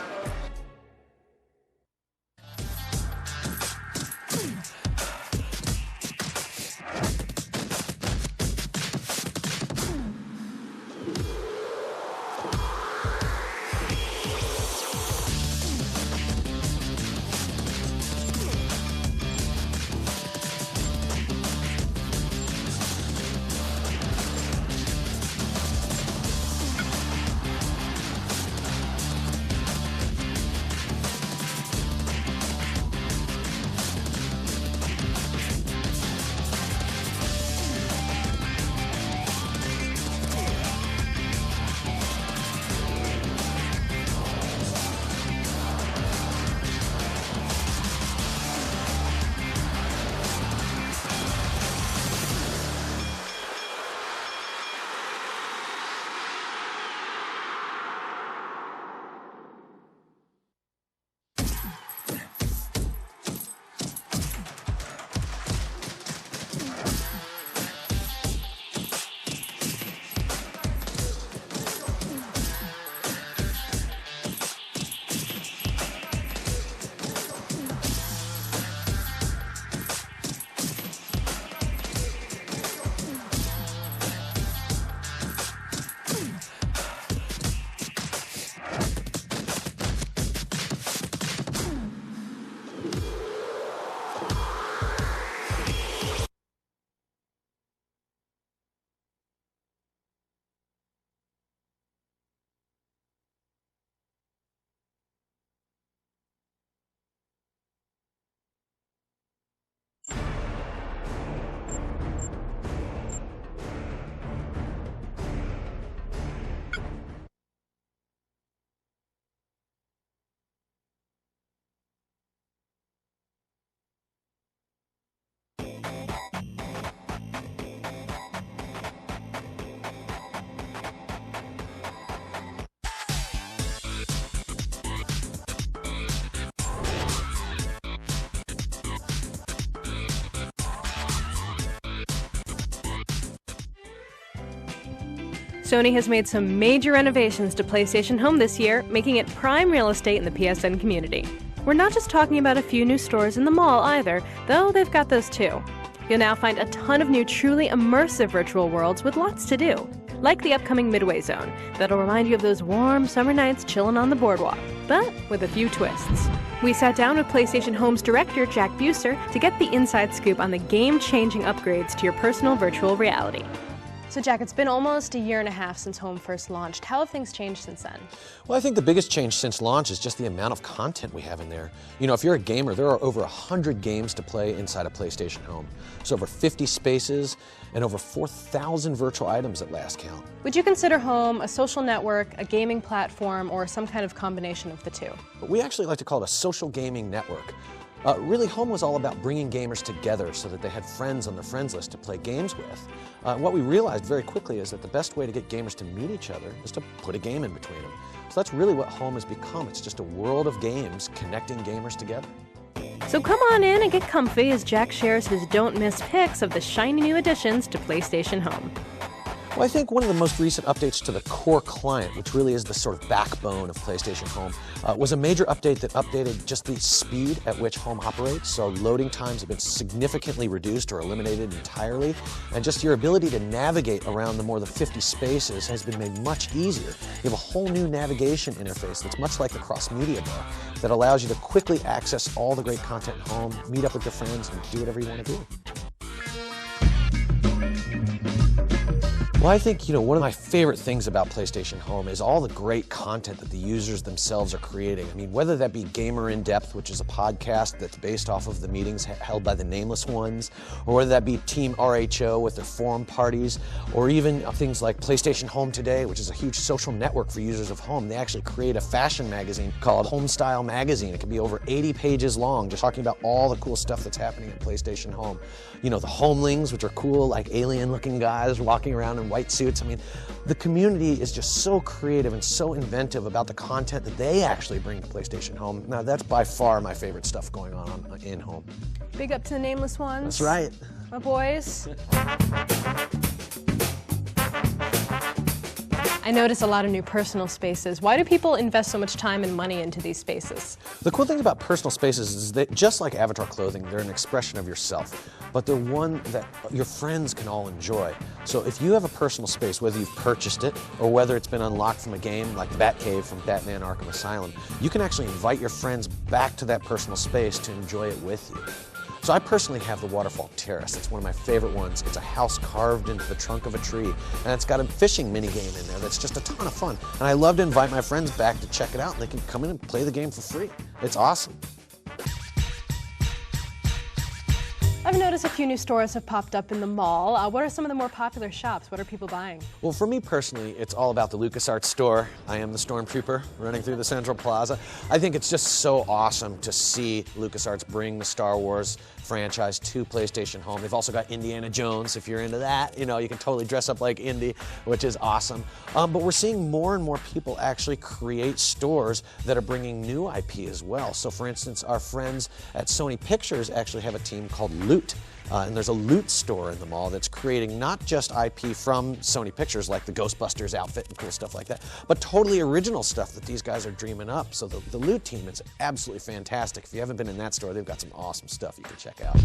Sony has made some major renovations to PlayStation Home this year, making it prime real estate in the PSN community. We're not just talking about a few new stores in the mall either, though they've got those too. You'll now find a ton of new truly immersive virtual worlds with lots to do, like the upcoming Midway Zone, that'll remind you of those warm summer nights chilling on the boardwalk, but with a few twists. We sat down with PlayStation Home's director, Jack Buser, to get the inside scoop on the game-changing upgrades to your personal virtual reality. So Jack, it's been almost a year and a half since Home first launched. How have things changed since then? Well, I think the biggest change since launch is just the amount of content we have in there. You know, if you're a gamer, there are over 100 games to play inside a PlayStation Home. So over 50 spaces and over 4,000 virtual items at last count. Would you consider Home a social network, a gaming platform, or some kind of combination of the two? But we actually like to call it a social gaming network. Really, Home was all about bringing gamers together so that they had friends on their friends list to play games with. What we realized very quickly is that the best way to get gamers to meet each other is to put a game in between them. So that's really what Home has become. It's just a world of games connecting gamers together. So come on in and get comfy as Jack shares his don't miss picks of the shiny new additions to PlayStation Home. Well, I think one of the most recent updates to the Qore client, which really is the sort of backbone of PlayStation Home, was a major update that updated just the speed at which Home operates. So loading times have been significantly reduced or eliminated entirely, and just your ability to navigate around the more than 50 spaces has been made much easier. You have a whole new navigation interface that's much like the cross-media bar that allows you to quickly access all the great content at home, meet up with your friends, and do whatever you want to do. Well, I think, one of my favorite things about PlayStation Home is all the great content that the users themselves are creating. I mean, whether that be Gamer in Depth, which is a podcast that's based off of the meetings held by the Nameless Ones, or whether that be Team RHO with their forum parties, or even things like PlayStation Home Today, which is a huge social network for users of Home. They actually create a fashion magazine called Homestyle Magazine. It can be over 80 pages long, just talking about all the cool stuff that's happening at PlayStation Home. You know, the Homelings, which are cool, like alien-looking guys walking around in white suits. I mean, the community is just so creative and so inventive about the content that they actually bring to PlayStation Home. Now, that's by far my favorite stuff going on in Home. Big up to the Nameless Ones. That's right. My boys. I notice a lot of new personal spaces. Why do people invest so much time and money into these spaces? The cool thing about personal spaces is that just like avatar clothing, they're an expression of yourself, but they're one that your friends can all enjoy. So if you have a personal space, whether you've purchased it or whether it's been unlocked from a game like Batcave from Batman Arkham Asylum, you can actually invite your friends back to that personal space to enjoy it with you. So I personally have the Waterfall Terrace. It's one of my favorite ones. It's a house carved into the trunk of a tree, and it's got a fishing mini game in there that's just a ton of fun. And I love to invite my friends back to check it out, and they can come in and play the game for free. It's awesome. I've noticed a few new stores have popped up in the mall. What are some of the more popular shops? What are people buying? Well, for me personally, it's all about the LucasArts store. I am the Stormtrooper running through the Central Plaza. I think it's just so awesome to see LucasArts bring the Star Wars franchise to PlayStation Home. They've also got Indiana Jones, if you're into that. You know, you can totally dress up like Indy, which is awesome. But we're seeing more and more people actually create stores that are bringing new IP as well. So for instance, our friends at Sony Pictures actually have a team called Loot. And there's a Loot store in the mall that's creating not just IP from Sony Pictures, like the Ghostbusters outfit and cool stuff like that, but totally original stuff that these guys are dreaming up. So the Loot team is absolutely fantastic. If you haven't been in that store, they've got some awesome stuff you can check out.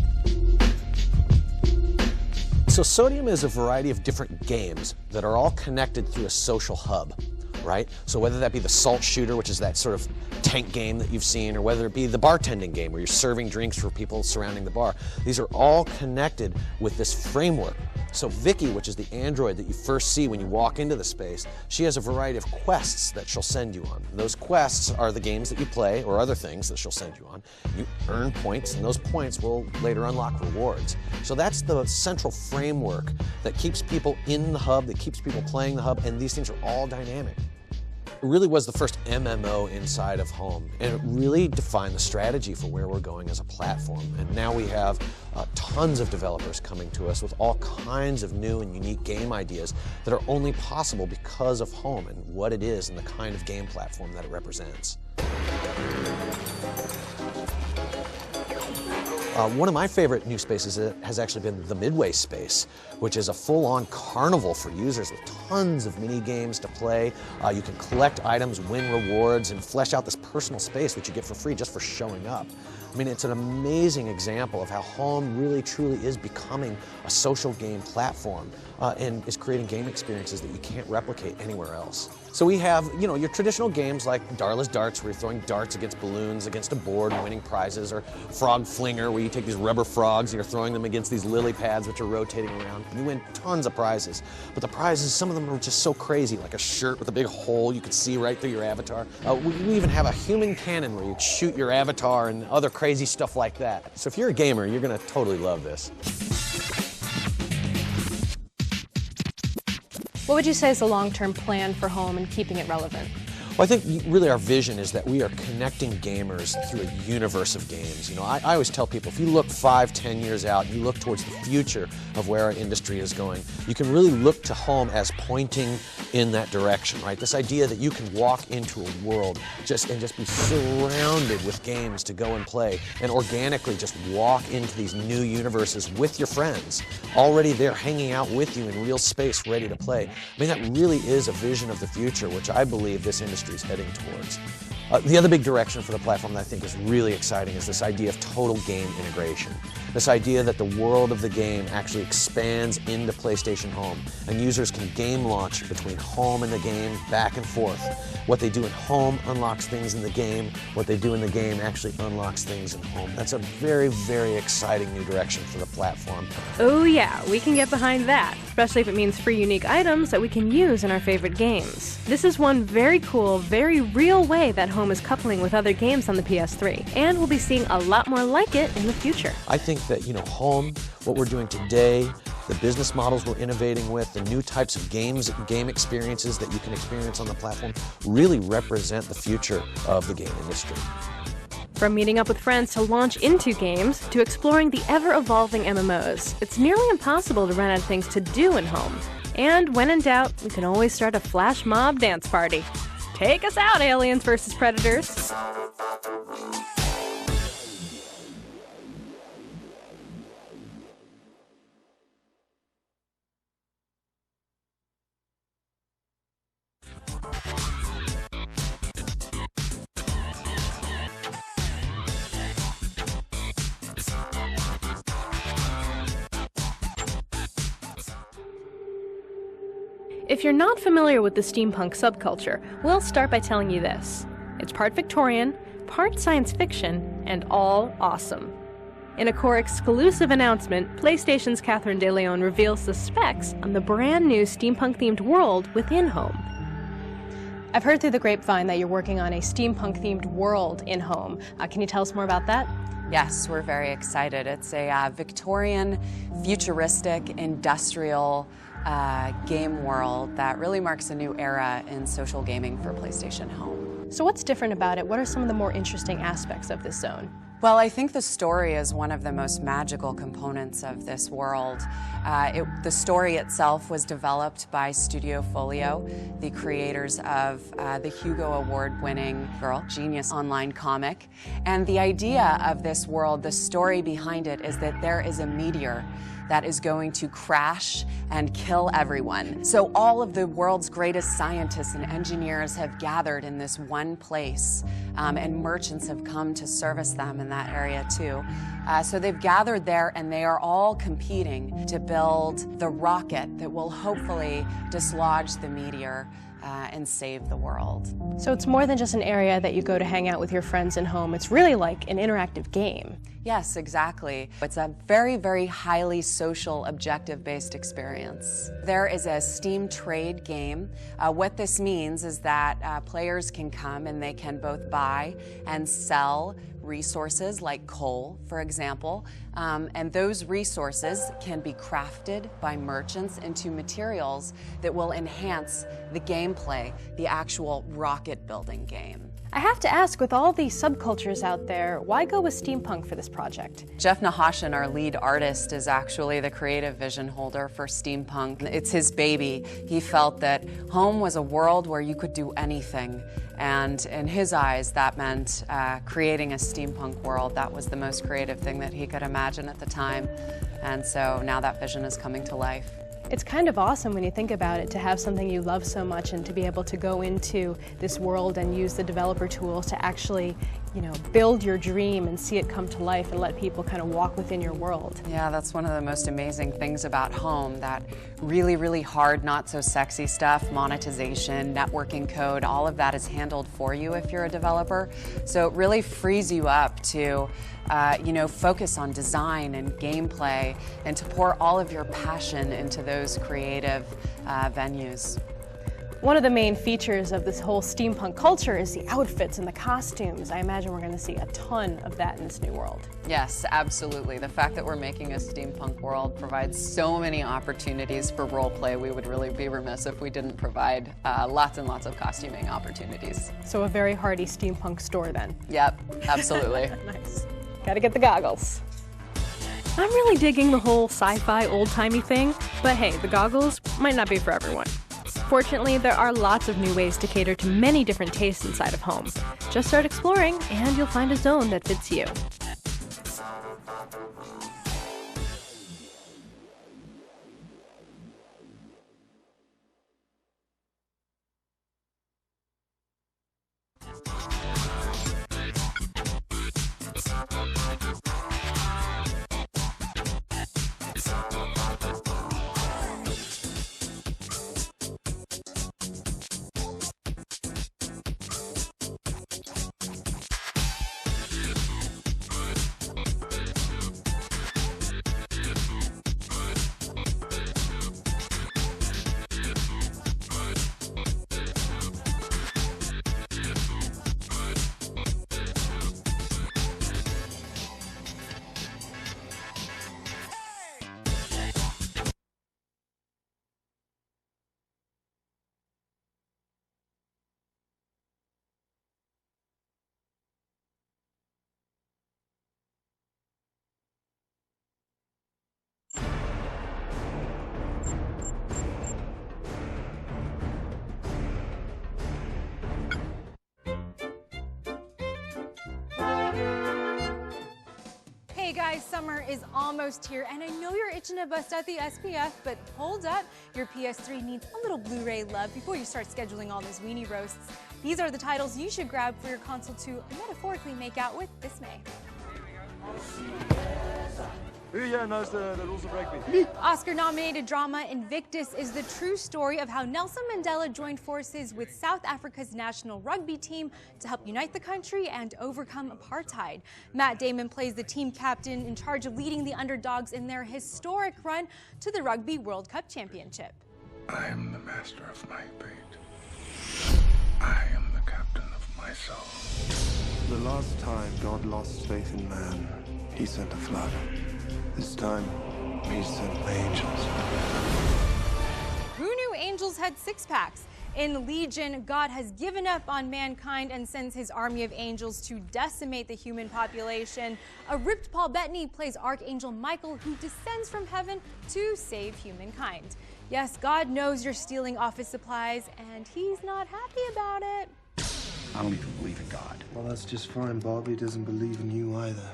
So Sodium is a variety of different games that are all connected through a social hub. Right? So whether that be the Salt Shooter, which is that sort of tank game that you've seen, or whether it be the bartending game where you're serving drinks for people surrounding the bar, these are all connected with this framework. So Vicky, which is the android that you first see when you walk into the space, she has a variety of quests that she'll send you on. Those quests are the games that you play or other things that she'll send you on. You earn points, and those points will later unlock rewards. So that's the central framework that keeps people in the hub, that keeps people playing the hub, and these things are all dynamic. It really was the first MMO inside of Home, and it really defined the strategy for where we're going as a platform. And now we have tons of developers coming to us with all kinds of new and unique game ideas that are only possible because of Home and what it is and the kind of game platform that it represents. One of my favorite new spaces has actually been the Midway space, which is a full-on carnival for users with tons of mini games to play. You can collect items, win rewards, and flesh out this personal space which you get for free just for showing up. I mean, it's an amazing example of how home really truly is becoming a social game platform and is creating game experiences that you can't replicate anywhere else. So we have, you know, your traditional games like Darla's Darts, where you're throwing darts against balloons against a board and winning prizes, or Frog Flinger, where you take these rubber frogs and you're throwing them against these lily pads which are rotating around. You win tons of prizes. But the prizes, some of them are just so crazy, like a shirt with a big hole you could see right through your avatar. We even have a human cannon where you shoot your avatar and other crazy stuff like that. So if you're a gamer, you're going to totally love this. What would you say is the long-term plan for home and keeping it relevant? Well, I think really our vision is that we are connecting gamers through a universe of games. You know, I always tell people, if you look 5, 10 years out, you look towards the future of where our industry is going, you can really look to home as pointing in that direction, right? This idea that you can walk into a world and just be surrounded with games to go and play, and organically just walk into these new universes with your friends, already there hanging out with you in real space, ready to play. I mean, that really is a vision of the future, which I believe this industry is heading towards. The other big direction for the platform that I think is really exciting is this idea of total game integration. This idea that the world of the game actually expands into PlayStation Home, and users can game launch between home and the game, back and forth. What they do in home unlocks things in the game. What they do in the game actually unlocks things in home. That's a very, very exciting new direction for the platform. Oh yeah, we can get behind that, especially if it means free unique items that we can use in our favorite games. This is one very cool, very real way that home is coupling with other games on the PS3, and we'll be seeing a lot more like it in the future. I think that, you know, home, what we're doing today, the business models we're innovating with, the new types of game experiences that you can experience on the platform really represent the future of the game industry. From meeting up with friends to launch into games, to exploring the ever-evolving MMOs, it's nearly impossible to run out of things to do in home. And when in doubt, we can always start a flash mob dance party. Take us out, Aliens vs. Predators! If you're not familiar with the steampunk subculture, we'll start by telling you this. It's part Victorian, part science fiction, and all awesome. In a Qore exclusive announcement, PlayStation's Catherine De Leon reveals the specs on the brand new steampunk-themed world within home. I've heard through the grapevine that you're working on a steampunk-themed world in home. Can you tell us more about that? Yes, we're very excited. It's a Victorian, futuristic, industrial game world that really marks a new era in social gaming for PlayStation Home. So what's different about it? What are some of the more interesting aspects of this zone? Well, I think the story is one of the most magical components of this world. The story itself was developed by Studio Folio, the creators of the Hugo Award-winning Girl Genius online comic. And the idea of this world, the story behind it, is that there is a meteor that is going to crash and kill everyone. So all of the world's greatest scientists and engineers have gathered in this one place, and merchants have come to service them in that area too. So they've gathered there, and they are all competing to build the rocket that will hopefully dislodge the meteor and save the world. So it's more than just an area that you go to hang out with your friends in home. It's really like an interactive game. Yes, exactly. It's a very, very highly social, objective-based experience. There is a Steam trade game. What this means is that players can come and they can both buy and sell resources like coal, for example, and those resources can be crafted by merchants into materials that will enhance the gameplay, the actual rocket building game. I have to ask, with all these subcultures out there, why go with steampunk for this project? Jeff Nahashian, our lead artist, is actually the creative vision holder for steampunk. It's his baby. He felt that home was a world where you could do anything. And in his eyes, that meant creating a steampunk world. That was the most creative thing that he could imagine at the time. And so now that vision is coming to life. It's kind of awesome when you think about it, to have something you love so much and to be able to go into this world and use the developer tools to actually you know, build your dream and see it come to life and let people kind of walk within your world. Yeah, that's one of the most amazing things about home, that really, really hard, not so sexy stuff, monetization, networking code, all of that is handled for you if you're a developer. So it really frees you up to you know, focus on design and gameplay and to pour all of your passion into those creative venues. One of the main features of this whole steampunk culture is the outfits and the costumes. I imagine we're going to see a ton of that in this new world. Yes, absolutely. The fact that we're making a steampunk world provides so many opportunities for role play. We would really be remiss if we didn't provide lots and lots of costuming opportunities. So a very hearty steampunk store then. Yep, absolutely. Nice. Gotta get the goggles. I'm really digging the whole sci-fi old-timey thing, but hey, the goggles might not be for everyone. Fortunately, there are lots of new ways to cater to many different tastes inside of home. Just start exploring, and you'll find a zone that fits you. Hey guys, summer is almost here, and I know you're itching to bust out the SPF, but hold up, your PS3 needs a little Blu-ray love before you start scheduling all those weenie roasts. These are the titles you should grab for your console to metaphorically make out with this May. Who here knows the rules of rugby? Oscar-nominated drama Invictus is the true story of how Nelson Mandela joined forces with South Africa's national rugby team to help unite the country and overcome apartheid. Matt Damon plays the team captain in charge of leading the underdogs in their historic run to the Rugby World Cup Championship. I am the master of my fate. I am the captain of my soul. The last time God lost faith in man, he sent a flood. This time, he sent angels. Who knew angels had six-packs? In Legion, God has given up on mankind and sends his army of angels to decimate the human population. A ripped Paul Bettany plays Archangel Michael, who descends from heaven to save humankind. Yes, God knows you're stealing office supplies, and he's not happy about it. I don't even believe in God. Well, that's just fine. Bobby doesn't believe in you either.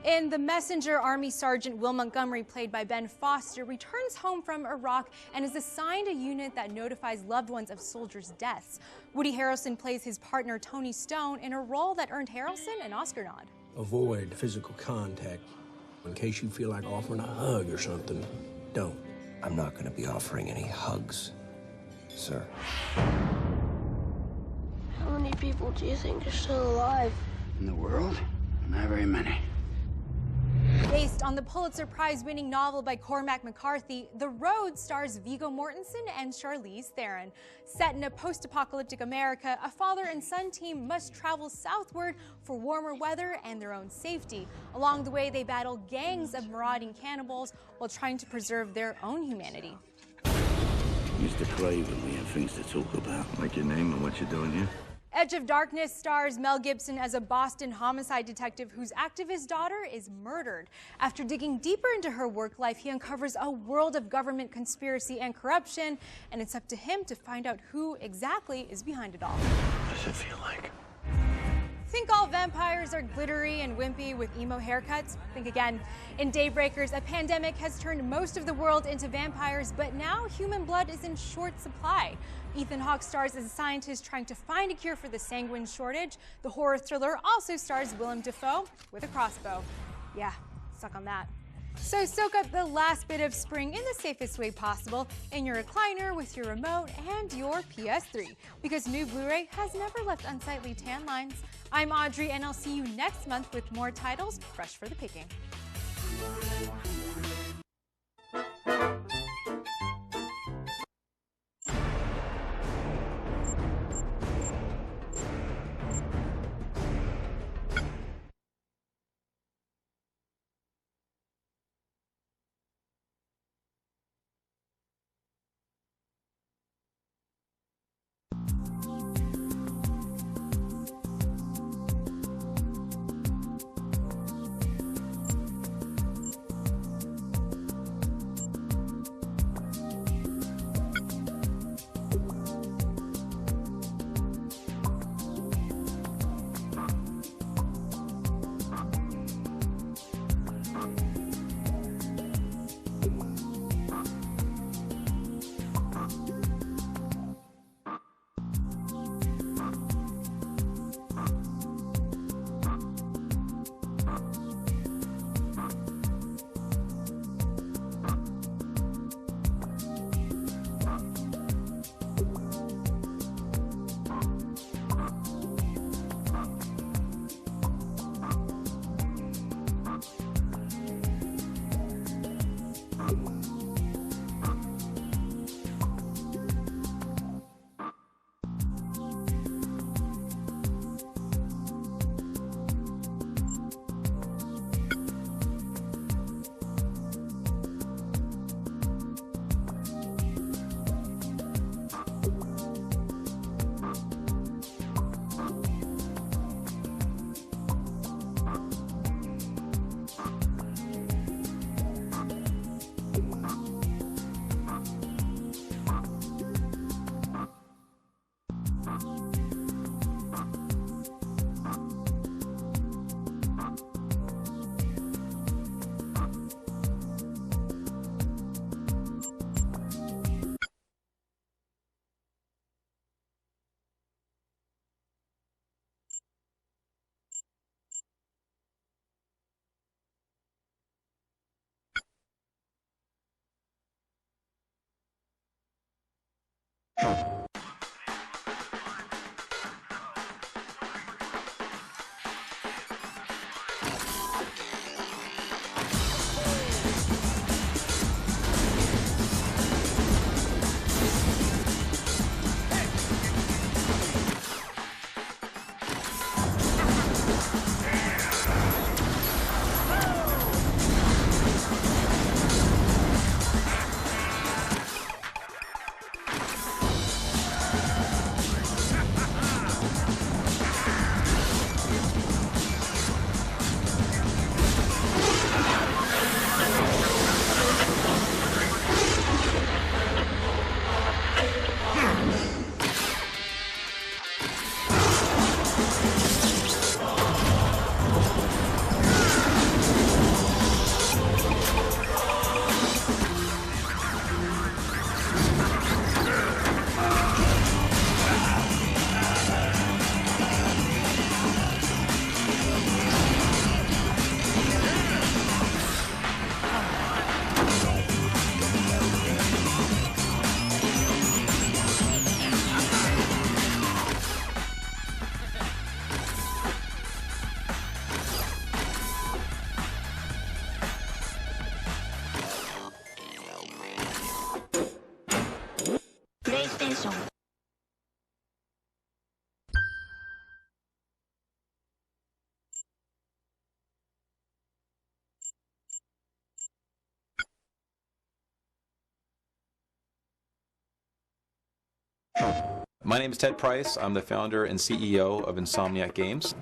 In The Messenger, Army Sergeant Will Montgomery, played by Ben Foster, returns home from Iraq and is assigned a unit that notifies loved ones of soldiers' deaths. Woody Harrelson plays his partner Tony Stone in a role that earned Harrelson an Oscar nod. Avoid physical contact. In case you feel like offering a hug or something, don't. I'm not going to be offering any hugs, sir. How many people do you think are still alive? In the world, not very many. Based on the Pulitzer Prize-winning novel by Cormac McCarthy, The Road stars Viggo Mortensen and Charlize Theron. Set in a post-apocalyptic America, a father and son team must travel southward for warmer weather and their own safety. Along the way, they battle gangs of marauding cannibals while trying to preserve their own humanity. Mr. Craven, we have things to talk about. Like your name and what you're doing here. Edge of Darkness stars Mel Gibson as a Boston homicide detective whose activist daughter is murdered. After digging deeper into her work life, he uncovers a world of government conspiracy and corruption, and it's up to him to find out who exactly is behind it all. What does it feel like? Think all vampires are glittery and wimpy with emo haircuts? Think again. In Daybreakers, a pandemic has turned most of the world into vampires, but now human blood is in short supply. Ethan Hawke stars as a scientist trying to find a cure for the sanguine shortage. The horror thriller also stars Willem Dafoe with a crossbow. Yeah, suck on that. So soak up the last bit of spring in the safest way possible in your recliner with your remote and your PS3, because new Blu-ray has never left unsightly tan lines. I'm Audrey, and I'll see you next month with more titles fresh for the picking. PlayStation. My name is Ted Price. I'm the founder and CEO of Insomniac Games.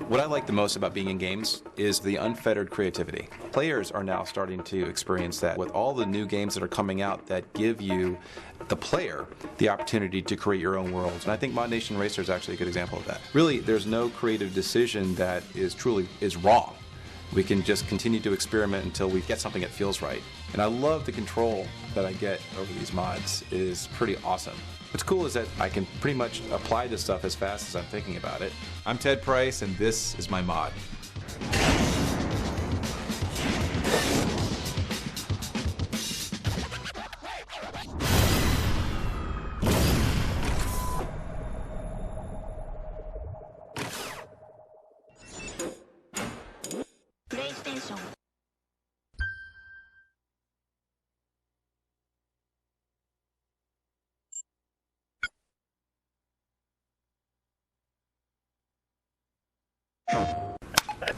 What I like the most about being in games is the unfettered creativity. Players are now starting to experience that with all the new games that are coming out that give you the player the opportunity to create your own worlds. And I think Mod Nation Racer is actually a good example of that. Really, there's no creative decision that is truly wrong. We can just continue to experiment until we get something that feels right. And I love the control that I get over these mods. It is pretty awesome. What's cool is that I can pretty much apply this stuff as fast as I'm thinking about it. I'm Ted Price, and this is my mod. PlayStation.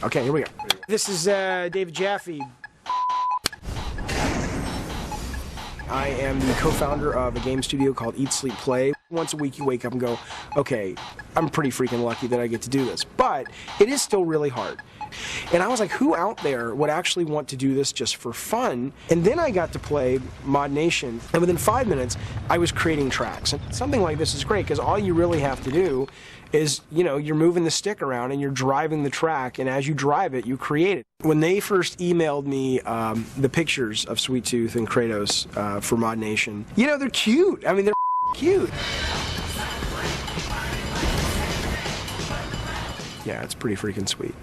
Okay, here we go. This is David Jaffe. I am the co-founder of a game studio called Eat, Sleep, Play. Once a week you wake up and go, okay, I'm pretty freaking lucky that I get to do this. But it is still really hard. And I was like, who out there would actually want to do this just for fun? And then I got to play Mod Nation, and within 5 minutes, I was creating tracks. And something like this is great, because all you really have to do is, you know, you're moving the stick around and you're driving the track, and as you drive it, you create it. When they first emailed me the pictures of Sweet Tooth and Kratos for Mod Nation, you know, they're cute. I mean, they're cute. Yeah, it's pretty freaking sweet.